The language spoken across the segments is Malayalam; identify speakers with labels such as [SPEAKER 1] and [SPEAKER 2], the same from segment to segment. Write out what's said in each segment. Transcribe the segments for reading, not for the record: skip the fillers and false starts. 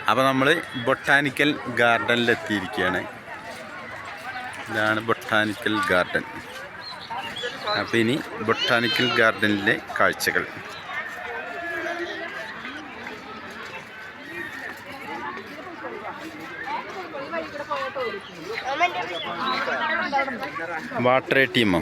[SPEAKER 1] അപ്പോൾ നമ്മൾ ബൊട്ടാനിക്കൽ ഗാർഡനിലെത്തിയിരിക്കുകയാണ്. ഇതാണ് ബൊട്ടാനിക്കൽ ഗാർഡൻ. അപ്പോൾ ഇനി ബൊട്ടാനിക്കൽ ഗാർഡനിലെ കാഴ്ചകൾ. Water ATM.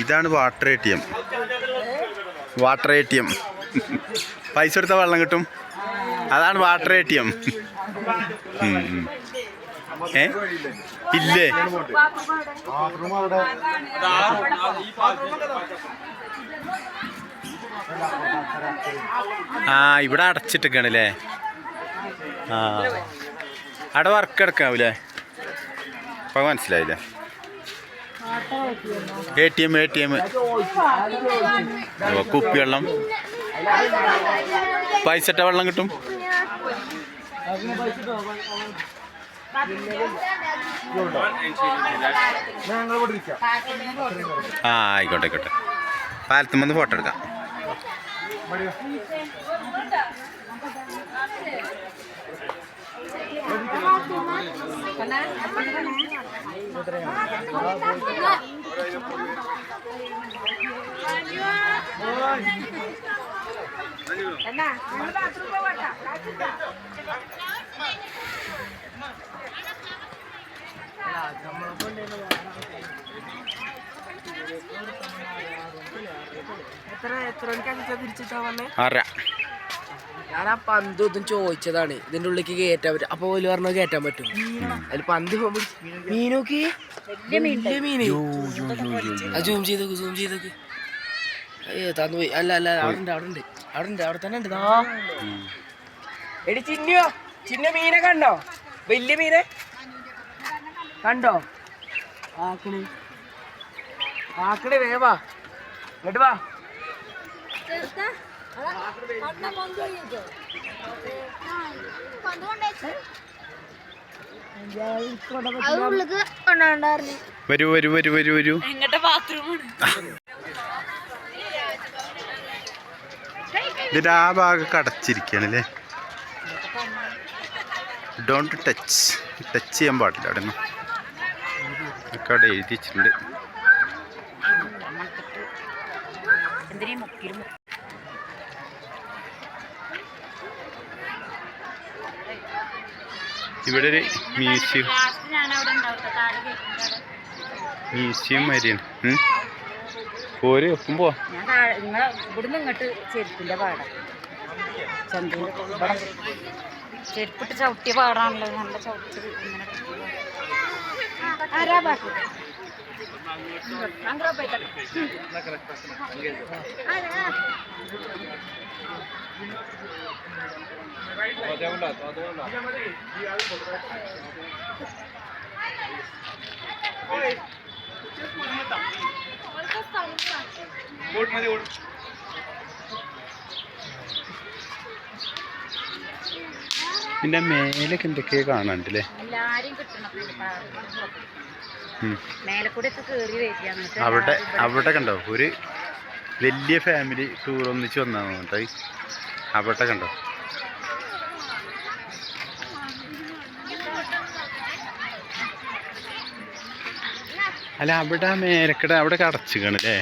[SPEAKER 1] ഇതാണ് വാട്ടർ ATM. Water ATM. പൈസ കൊടുത്താൽ വെള്ളം കിട്ടും. അതാണ് വാട്ടർ ATM. ഇല്ലേ? ഇവിടെ അടച്ചിട്ടൊക്കെയാണല്ലേ. അവിടെ വർക്ക് എടുക്കാവൂലേ? അപ്പൊ മനസ്സിലായില്ല. ATM കുപ്പിവെള്ളം. പൈസ ഇട്ട വെള്ളം കിട്ടും. ആയിക്കോട്ടെ. പാലത്തുമ്പന്ന് ഫോട്ടോ എടുക്കാം.
[SPEAKER 2] ഞാൻ ആ പന്ത് ഇതും ചോദിച്ചതാണ്, ഇതിന്റെ ഉള്ളിലേക്ക് കയറ്റാൻ പറ്റും. അപ്പൊ ഓല് പറഞ്ഞ കയറ്റാൻ പറ്റും. അതിൽ പന്ത് മീനോക്കി മീന് സൂം ചെയ്തോക്ക്. തന്നുപോയി. അല്ല അവിടെ തന്നെ ഉണ്ട്. എടി ചിന്ന മീനെ കണ്ടോ? വലിയ മീനെ കണ്ടോ? ആക്കണേ വേവാ. ഇങ്ങോട്ട് വാ.
[SPEAKER 1] വരൂ. ഇതിന്റെ ആ ഭാഗമൊക്കെ അടച്ചിരിക്കുകയാണല്ലേ. ഡോണ്ട് ടച്ച് ചെയ്യാൻ പാടില്ല. അവിടെ നിന്ന് ഒക്കെ അവിടെ എഴുതി വെച്ചിട്ടുണ്ട്. ഇവിടെ ഒരു മ്യൂസിയം മാതിരിയാണ്. പോര് ഒപ്പം പോവാ.
[SPEAKER 3] ഇവിടുന്ന് ഇങ്ങോട്ട് ചെരുപ്പിന്റെ പാടാം. ചെരുപ്പിട്ട് ചവിട്ടിയ പാടാണല്ലോ. നല്ല ചവിട്ടി ഇങ്ങനെ
[SPEAKER 1] പിന്നെ മേലൊക്കെ എന്തൊക്കെയോ കാണാണ്ടല്ലേ. അവിടെ കണ്ടോ ഒരു വലിയ ഫാമിലി ടൂർ ഒന്നിച്ച് വന്നാണ് കേട്ടോ. അവിടെ കണ്ടോ. അല്ല അവിടെ മേലക്കട അവിടെ അടച്ചിക്കണല്ലേ.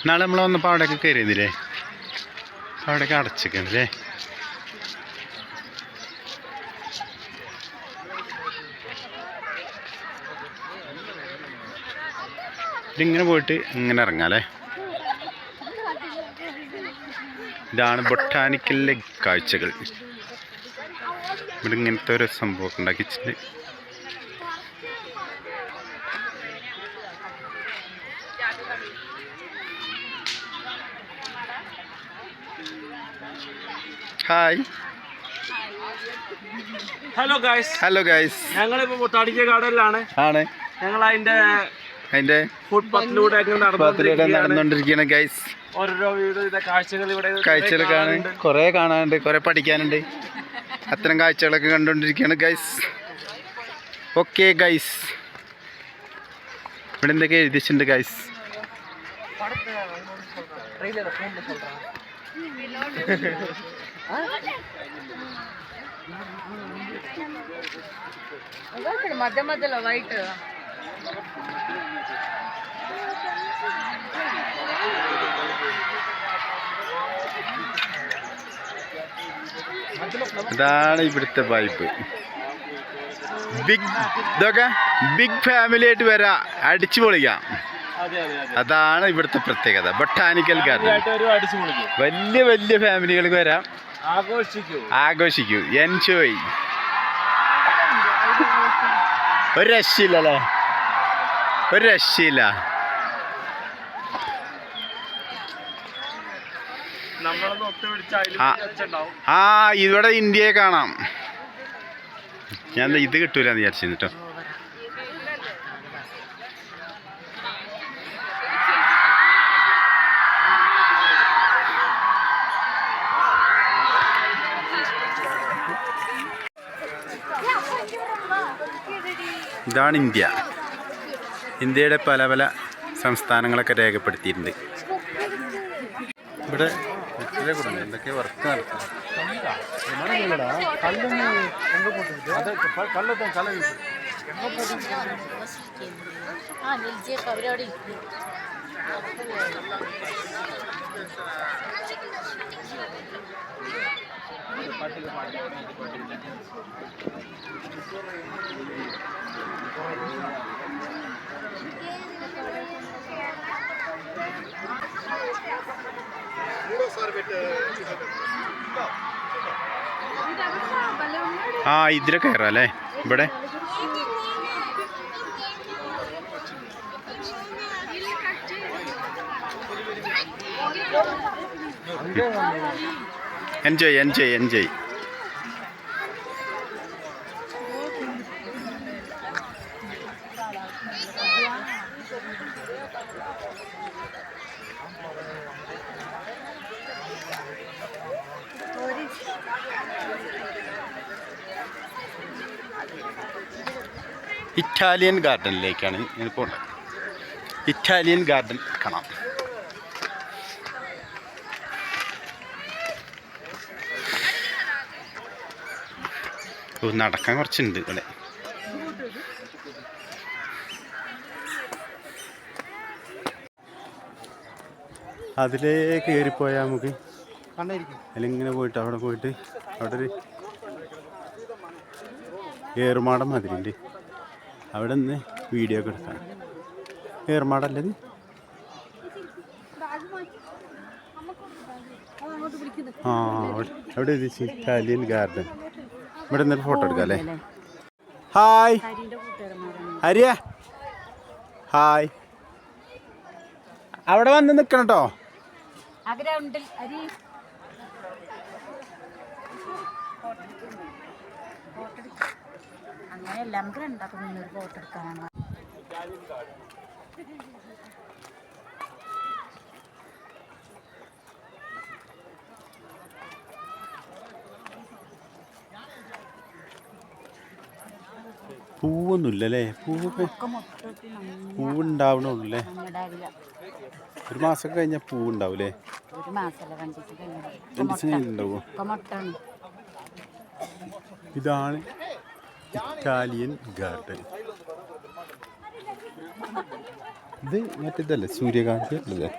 [SPEAKER 1] നാളെ നമ്മൾ വന്നപ്പോൾ അവിടെയൊക്കെ കയറിയിരുന്നില്ലേ. അവിടെയൊക്കെ അടച്ചിക്കണല്ലേ. ഇതിങ്ങനെ പോയിട്ട് ഇങ്ങനെ ഇറങ്ങാം അല്ലേ. ഇതാണ് ബൊട്ടാനിക്കലിലെ കാഴ്ചകൾ. ഇവിടെ ഇങ്ങനത്തെ ഒരു സംഭവം ഉണ്ടാക്കി വെച്ചിട്ട് hi.
[SPEAKER 2] Hello guys.
[SPEAKER 1] Hello guys.
[SPEAKER 2] ഞങ്ങളിപ്പോ ബൊട്ടാണിക്കൽ ഗാർഡനിലാണ്.
[SPEAKER 1] ആണ്.
[SPEAKER 2] ഞങ്ങൾ അതിന്റെ ഫുട്പാത്തിലൂടെ
[SPEAKER 1] നടന്നുകൊണ്ടിരിക്കുകയാണ് ഗൈസ്.
[SPEAKER 2] ഓരോ വീട്
[SPEAKER 1] കാഴ്ചകൾ കാണാനുണ്ട്, കുറെ കാണാനുണ്ട്, കുറെ പഠിക്കാനുണ്ട്. അത്തരം കാഴ്ചകളൊക്കെ കണ്ടുകൊണ്ടിരിക്കുകയാണ് ഗൈസ്. ഓക്കെ ഗൈസ്, ഇവിടെ എന്തൊക്കെ എഴുതിച്ചിട്ടുണ്ട് ഗൈസ്.
[SPEAKER 3] మధ్య మధ్యలో వైట్
[SPEAKER 1] ഇതാണ് ഇവിടുത്തെ വൈബ്. ഇതൊക്കെ ബിഗ് ഫാമിലി ആയിട്ട് വരാം, അടിച്ചു പൊളിക്കാം. അതാണ് ഇവിടുത്തെ പ്രത്യേകത. ബൊട്ടാനിക്കൽ ഗാർഡൻ വലിയ വലിയ ഫാമിലികൾക്ക് വരാം, ആഘോഷിക്കൂ, എൻജോയ്. ഒരു രക്ഷയില്ലല്ലേ, ഒരു രക്ഷയില്ല. ഇവിടെ ഇന്ത്യയെ കാണാം. ഞാൻ ഇത് കിട്ടൂലെന്ന് വിചാരിച്ചിരുന്നു കേട്ടോ. ഇതാണ് ഇന്ത്യ. ഇന്ത്യയുടെ പല പല സംസ്ഥാനങ്ങളൊക്കെ രേഖപ്പെടുത്തിയിട്ടുണ്ട്. ഇവിടെ എന്തൊക്കെ വർക്ക് നടത്തും. ഇതിലൊക്കെ കയറാം അല്ലേ ഇവിടെ. Enjoy enjoy enjoy. ഇറ്റാലിയൻ ഗാർഡനിലേക്കാണ് ഞാൻ പോകുന്നത്. ഇറ്റാലിയൻ ഗാർഡൻ കാണാം. നടക്കാൻ കുറച്ചുണ്ട് ഇവിടെ. അതിലേക്ക് കയറിപ്പോയാൽ നമുക്ക് അതിലിങ്ങനെ പോയിട്ട് അവിടെ പോയിട്ട് അവിടെ ഒരു ഏറുമാടം മതിലുണ്ട്. അവിടെ നിന്ന് വീഡിയോ ഒക്കെ എടുക്കാം. ഏറുമാടല്ലത് അവിടെ ഇറ്റാലിയൻ ഗാർഡൻ. ഇവിടെ നിന്നൊരു ഫോട്ടോ എടുക്കാം അല്ലേ. Hi Hariya, hi. അവിടെ വന്ന് നിൽക്കണം കേട്ടോ.
[SPEAKER 3] അങ്ങനെയല്ല, നമുക്ക് രണ്ടാക്കും ഒരു ഫോട്ടോ എടുക്കാനാണ്.
[SPEAKER 1] പൂവൊന്നുമില്ലല്ലേ. പൂവുണ്ടാവണുള്ളേ. ഒരു മാസം കഴിഞ്ഞാൽ പൂവുണ്ടാവൂലേ.
[SPEAKER 3] ഒരു മാസമല്ല, 2 ദിവസം
[SPEAKER 1] കഴിഞ്ഞിട്ടുണ്ടാവോ. ഇതാണ് ഇറ്റാലിയൻ ഗാർഡൻ. ഇത് മറ്റേതല്ലേ, സൂര്യകാന്തി അല്ലേ.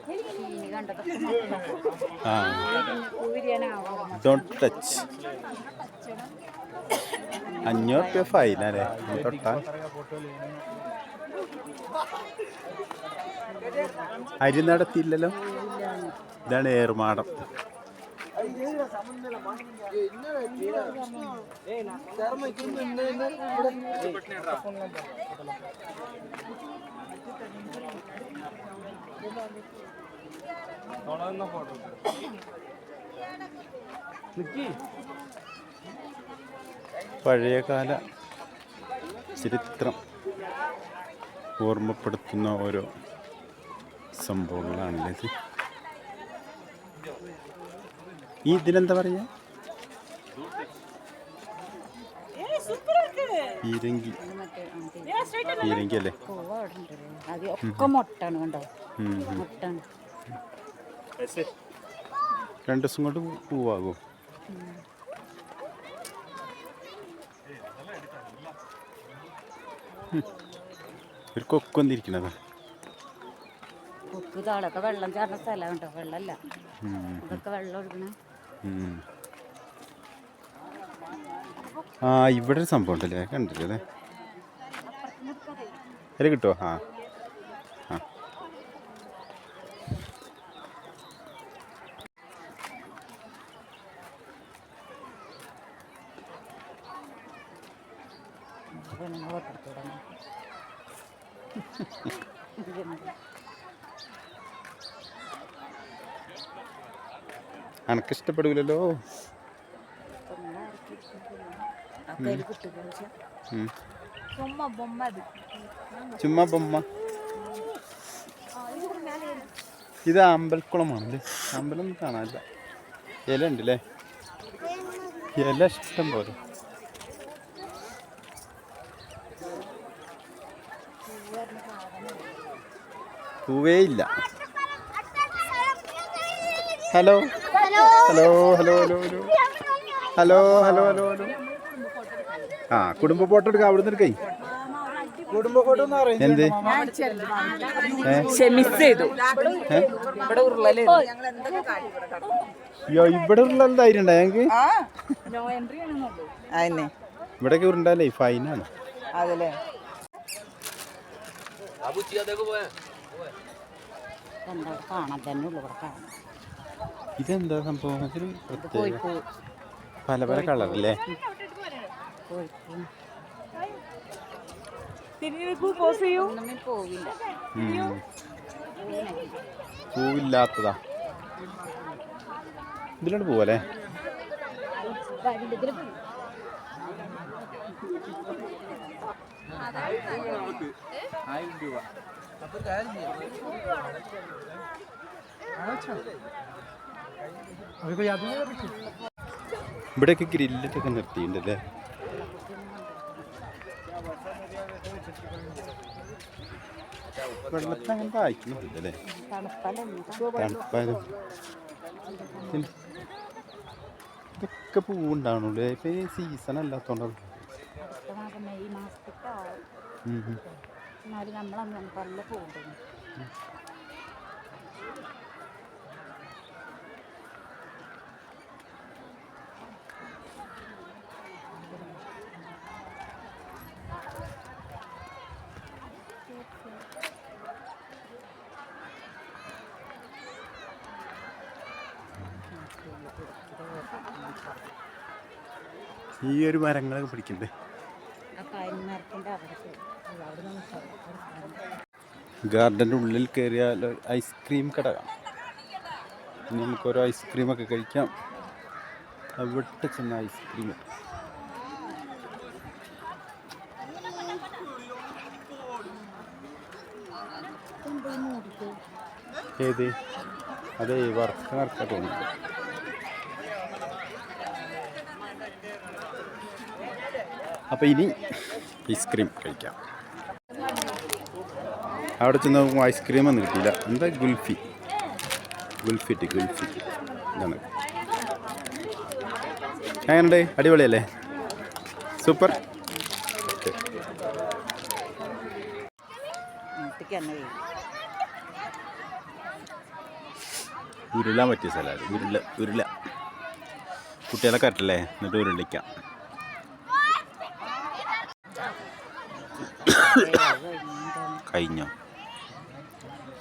[SPEAKER 3] ചീനി കണ്ടതൊക്കെ
[SPEAKER 1] ആ
[SPEAKER 3] പൂവിരിയാനാവും
[SPEAKER 1] ഡോണ്ട് ടച്ച് 500 രൂപ ഫൈനല്ലേ തൊട്ടാൽ അരി നടത്തിയില്ലല്ലോ ഇതാണ് ഏറുമാടം പഴയകാല ചരിത്രം ഓർമ്മപ്പെടുത്തുന്ന ഓരോ സംഭവങ്ങളാണല്ലേ ഇത്. ഈ ഇതിനെന്താ പറയാ പീരങ്കി പീരങ്കി അല്ലേ
[SPEAKER 3] പൂവ് അവിടെ ഉണ്ടല്ലോ അത് ഒക്കെ മുട്ടാണ് കണ്ടോ മുട്ടാണ്
[SPEAKER 1] 2 ദിവസം കൊണ്ട് പൂവാകൂ ഒരു കൊക്കൊന്നിരിക്കണതാ
[SPEAKER 3] കൊക്ക് താളൊക്കെ വെള്ളം ചേർന്ന സ്ഥലം കേട്ടോ വെള്ളമല്ല ഇതൊക്കെ വെള്ളം ഒഴുകണ
[SPEAKER 1] ആ ഇവിടെ ഒരു സംഭവം ഉണ്ടല്ലേ കണ്ടില്ലേ അതിൽ കിട്ടുമോ ആ ആ അനക്കിഷ്ടപ്പെടൂലല്ലോ ചുമ്മാ ബൊമ്മ ഇത് അമ്പലക്കുളമാണല്ലേ അമ്പലം കാണാനില്ല ഇല ഉണ്ടല്ലേ ഇല ഇഷ്ടം പോലെ പൂവേ ഇല്ല hello hello hello hello hello hello hello hello hello ആ കുടുംബ ഫോട്ടോ എടുക്കാം അവിടെ നിന്ന് എടുക്കേ കുടുംബ ഫോട്ടോ എന്ത് അയ്യോ ഇവിടെ ഉള്ള ധൈര്യം ഉണ്ടാ ഞങ്ങക്ക് ഇവിടൊക്കെ ഉരുണ്ടല്ലേ ഫൈനാണ്
[SPEAKER 3] കാണാൻ തന്നെ ഉള്ളു ഇവിടെ കാണാൻ
[SPEAKER 1] ഇതെന്താ സംഭവം ഇതിന് പ്രത്യേക പല പല കളറല്ലേ
[SPEAKER 3] പോവില്ല
[SPEAKER 1] പൂവില്ലാത്തതാ ഇതിലോട്ട് പോവല്ലേ ഇവിടെയൊക്കെ ഗ്രില്ലൊക്കെ നിർത്തിയിട്ടുണ്ടല്ലേ വെള്ളത്തിൽ അങ്ങനെ വായിക്കുന്നില്ലല്ലേ തണുപ്പായാലും ഇതൊക്കെ പൂവുണ്ടാവണുള്ളൂ ഇപ്പൊ സീസൺ അല്ലാത്തോണ്ടാവും
[SPEAKER 3] ഈ മാസത്തേക്ക് എന്നാലും നമ്മളന്ന് നല്ല പോകുന്നു
[SPEAKER 1] ഈ ഒരു മരങ്ങളൊക്കെ പിടിക്കണ്ടേ ഗാർഡൻ്റെ ഉള്ളിൽ കയറിയാൽ ഐസ്ക്രീം കട കാണാം നമുക്കൊരു ഐസ്ക്രീമൊക്കെ കഴിക്കാം അവിടെ ചെന്ന ഐസ്ക്രീം ഏത് അതെ വർക്ക് നടക്കാൻ തോന്നുന്നു അപ്പോൾ ഇനി ഐസ്ക്രീം കഴിക്കാം അവിടെ ചെന്ന് നോക്കുമ്പോൾ ഐസ്ക്രീം ഒന്നും കിട്ടിയില്ല എന്താ ഗുൽഫി ഇതാണ് എങ്ങനെയുണ്ട് അടിപൊളിയല്ലേ സൂപ്പർ ഉരുളാൻ പറ്റിയ സ്ഥലമാണ്. ഉരുള കുട്ടികളെ കറക്റ്റല്ലേ, എന്നിട്ട് ഉരുളിക്കാം. കഴിഞ്ഞോ?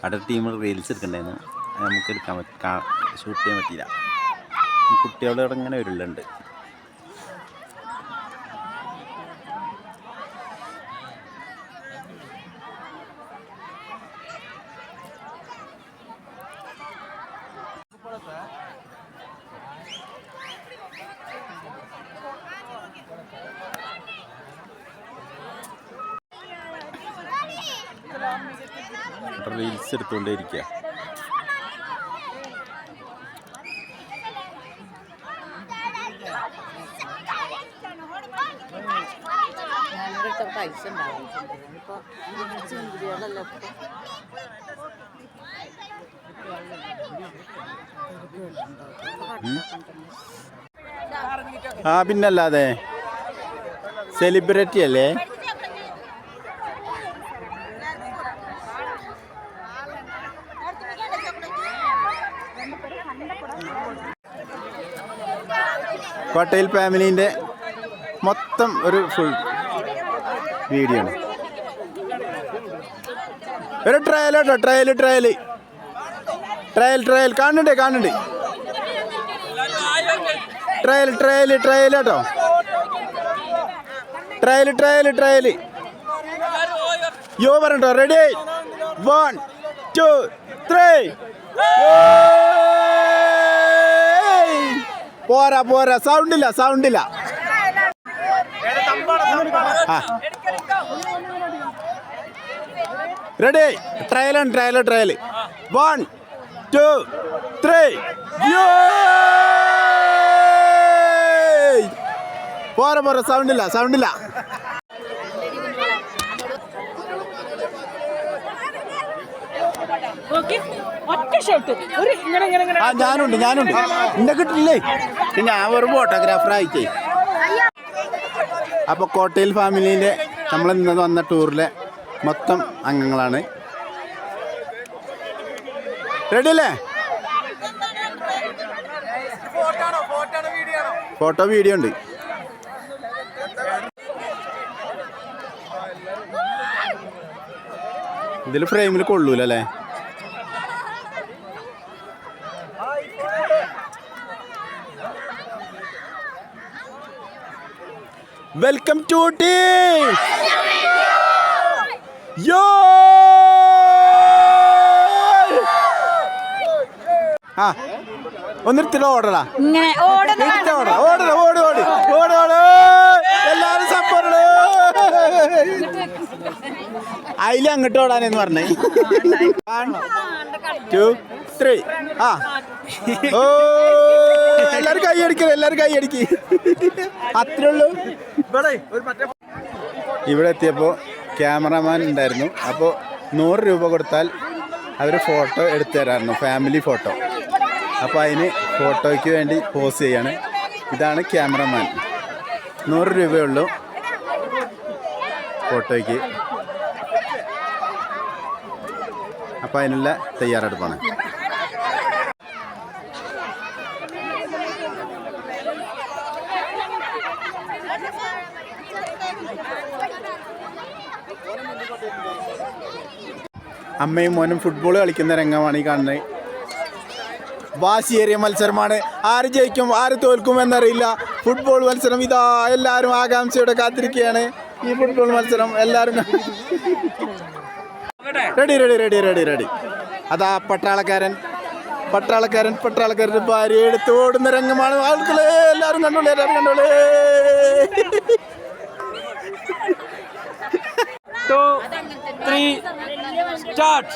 [SPEAKER 1] അടുത്ത ടീം റീൽസ് എടുക്കണ്ടായിരുന്നു, നമുക്ക് എടുക്കാൻ ഷൂട്ട് ചെയ്യാൻ പറ്റിയില്ല. കുട്ടികളുടെ അവിടെ ഇങ്ങനെ ഉരുളുണ്ട്. റീൽസ് എടുത്തുകൊണ്ടേ ഇരിക്കുക.
[SPEAKER 3] പൈസ ഉണ്ടാവും.
[SPEAKER 1] ആ പിന്നല്ലാതെ സെലിബ്രിറ്റി അല്ലേ. പട്ടേൽ ഫാമിലീൻ്റെ മൊത്തം ഒരു ഫുൾ വീഡിയോ ആണ്. ഒരു ട്രയൽ കേട്ടോ, ട്രയൽ കാണുന്നുണ്ട് ട്രയൽ കേട്ടോ, ട്രയൽ യോ പറഞ്ഞോ. റെഡി 1 2 3. പോരാ സൗണ്ടില്ല. Ready trial 1 2 3. പോരാ സൗണ്ടില്ല. ഞാനുണ്ട് എന്നെ കിട്ടില്ലേ, ഞാൻ ഒരു ഫോട്ടോഗ്രാഫർ ആയിട്ടേ. അപ്പോൾ കോട്ടയിൽ ഫാമിലീൻ്റെ നമ്മൾ ഇന്ന് വന്ന ടൂറിലെ മൊത്തം അംഗങ്ങളാണ്. റെഡി അല്ലേ? ഫോട്ടോ വീഡിയോ ഉണ്ട്. ഇതിൽ ഫ്രെയിമിൽ കൊള്ളൂലല്ലേ. വെൽക്കം ടു ടീം യോ. ആ ഒന്നിടത്തില്ല ഓടടാ, ഓട എല്ലാരും സപ്പോർട്ട്. അതിൽ അങ്ങോട്ട് ഓടാനെന്ന് പറഞ്ഞേ. 1 2 3. ആ ഓ എല്ലാരും കൈയടിക്ക്. അത്രേ ഉള്ളൂ. ഇവിടെ എത്തിയപ്പോൾ ക്യാമറമാൻ ഉണ്ടായിരുന്നു. അപ്പോൾ 100 രൂപ കൊടുത്താൽ അവർ ഫോട്ടോ എടുത്തു തരാമായിരുന്നു, ഫാമിലി ഫോട്ടോ. അപ്പോൾ അതിന് ഫോട്ടോയ്ക്ക് വേണ്ടി പോസ് ചെയ്യാണ്. ഇതാണ് ക്യാമറമാൻ. 100 രൂപയേ ഉള്ളൂ ഫോട്ടോയ്ക്ക്. അപ്പോൾ അതിനുള്ള തയ്യാറെടുപ്പാണ്. അമ്മയും മോനും ഫുട്ബോൾ കളിക്കുന്ന രംഗമാണ് ഈ കാണുന്നത്. വാശിയേറിയ മത്സരമാണ്. ആര് ജയിക്കും ആര് തോൽക്കും എന്നറിയില്ല. ഫുട്ബോൾ മത്സരം ഇതാ, എല്ലാവരും ആകാംക്ഷയോടെ കാത്തിരിക്കുകയാണ് ഈ ഫുട്ബോൾ മത്സരം. എല്ലാവരും റെഡി. അതാ പട്ടാളക്കാരൻ്റെ ഭാര്യ എടുത്ത് ഓടുന്ന രംഗമാണ്. ആൾക്കാരെ എല്ലാവരും കണ്ടോളേ.
[SPEAKER 2] 2 3 start.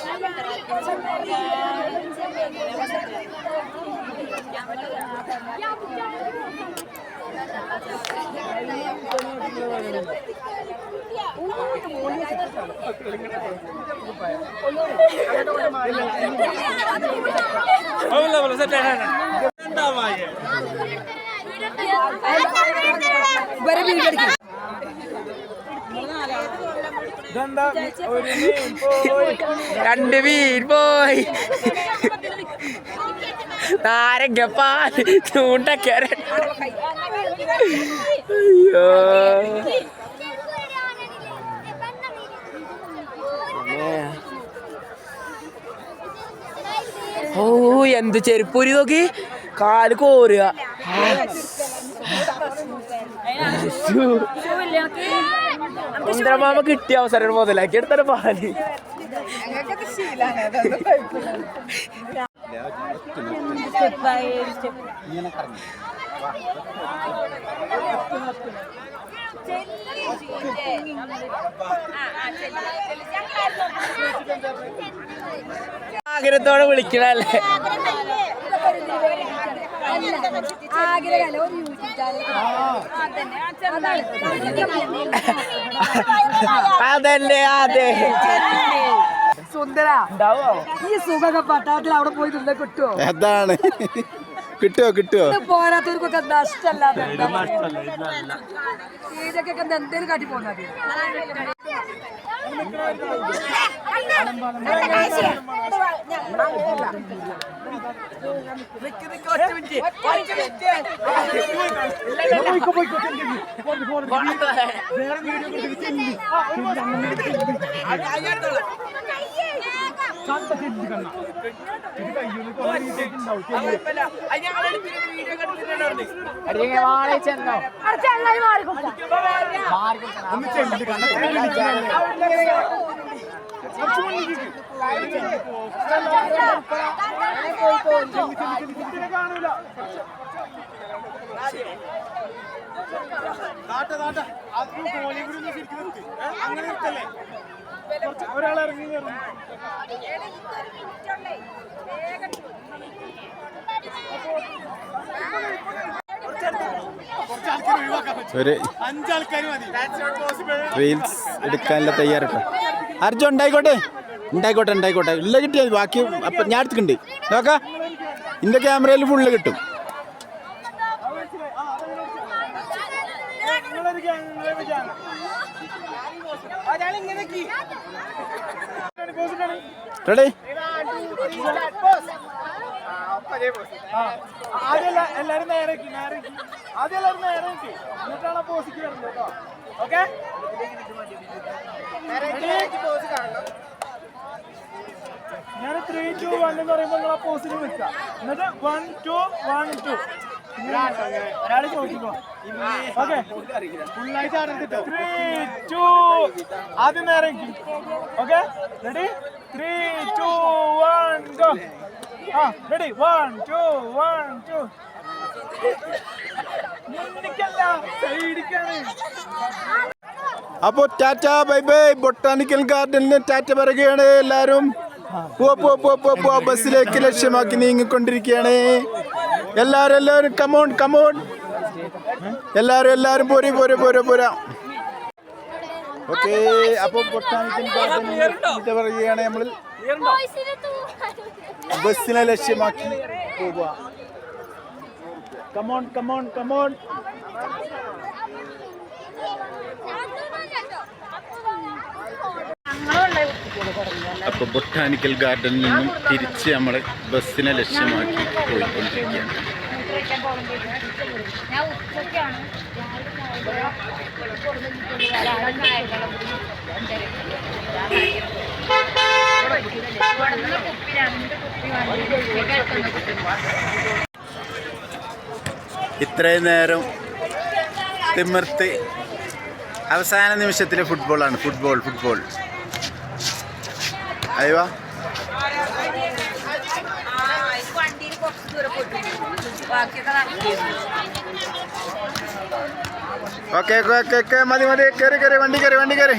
[SPEAKER 4] രണ്ട് വീർ പോയി.
[SPEAKER 2] നാരങ്ങ പാല് ചൂണ്ടക്കര. അയ്യോ ഓ എന്ത് ചെരുപ്പൂരി നോക്കി കാല് കോരുക. സുന്ദരമാമ കിട്ടിയ അവസരം മുതലാക്കി എടുത്തൊരു പാല്. ആഗ്രഹത്തോടെ വിളിക്കണല്ലേ. അതല്ലേ അതെ
[SPEAKER 4] സുന്ദര ഈ സുഖമൊക്കെ പട്ടാളത്തിൽ അവിടെ പോയി തിന്നെ കിട്ടുമോ?
[SPEAKER 1] അതാണ് കിട്ടുമോ
[SPEAKER 4] പോരാത്തവർക്കൊക്കെ നഷ്ടമല്ലാതെ ഇതൊക്കെ എന്തേലും കാട്ടി പോകുന്നത്.
[SPEAKER 1] ഒരു റീൽസ് എടുക്കാനുള്ള തയ്യാറെട്ടോ. അർജുൻ ഉണ്ടായിക്കോട്ടെ ഇല്ല കിട്ടിയാൽ ബാക്കി അപ്പം ഞാൻ എടുത്തിട്ടുണ്ട് നോക്കാം. എൻ്റെ ക്യാമറയിൽ ഫുള്ള് കിട്ടും. റെഡി
[SPEAKER 5] എല്ലാരും നേരെ എന്നിട്ടാണ് പോസിക്ക് വരുന്നത് കേട്ടോ. ഓക്കെ ഞാൻ 3, 2, 1 എന്ന് പറയുമ്പോൾ നിങ്ങൾ ആ പോസിൽ നിൽക്കുക. എന്നിട്ട് 1, 2, 1, 2 ഒരാൾ ചോദിക്കുമ്പോ ഓക്കെ ഫുള്ളായിട്ട് അറിഞ്ഞിട്ട് 3, 2 ആദ്യം നേരെ ഓക്കെ റെഡി 3, 2, 1 go. റെഡി 1, 2, 1, 2 മുന്നിക്കല്ല സൈഡിക്കാണ്.
[SPEAKER 1] അപ്പോൾ ടാറ്റ ബൈ ബൈ. ബൊട്ടാണിക്കൽ ഗാർഡനിൽ ടാറ്റ പറയുകയാണ് എല്ലാവരും. ബസ്സിലേക്ക് ലക്ഷ്യമാക്കി നീങ്ങിക്കൊണ്ടിരിക്കുകയാണ് എല്ലാവരും. കമോൺ എല്ലാവരും പോരാ. ഓക്കെ അപ്പോൾ ബൊട്ടാണിക്കൽ ഗാർഡൻ പറയുകയാണ് നമ്മൾ ബസ്സിനെ ലക്ഷ്യമാക്കി പോവുക. കമോൺ അപ്പോൾ ബൊട്ടാണിക്കൽ ഗാർഡനിൽ നിന്നും തിരിച്ച് നമ്മൾ ബസ്സിനെ ലക്ഷ്യമാക്കി പോയിക്കൊണ്ടിരിക്കുകയാണ്. ഇത്രയും നേരം തിമിർത്ത് അവസാന നിമിഷത്തിലെ ഫുട്ബോളാണ്. ഫുട്ബോൾ അയ്യോ ഓക്കെ മതി കയറി വണ്ടി കയറി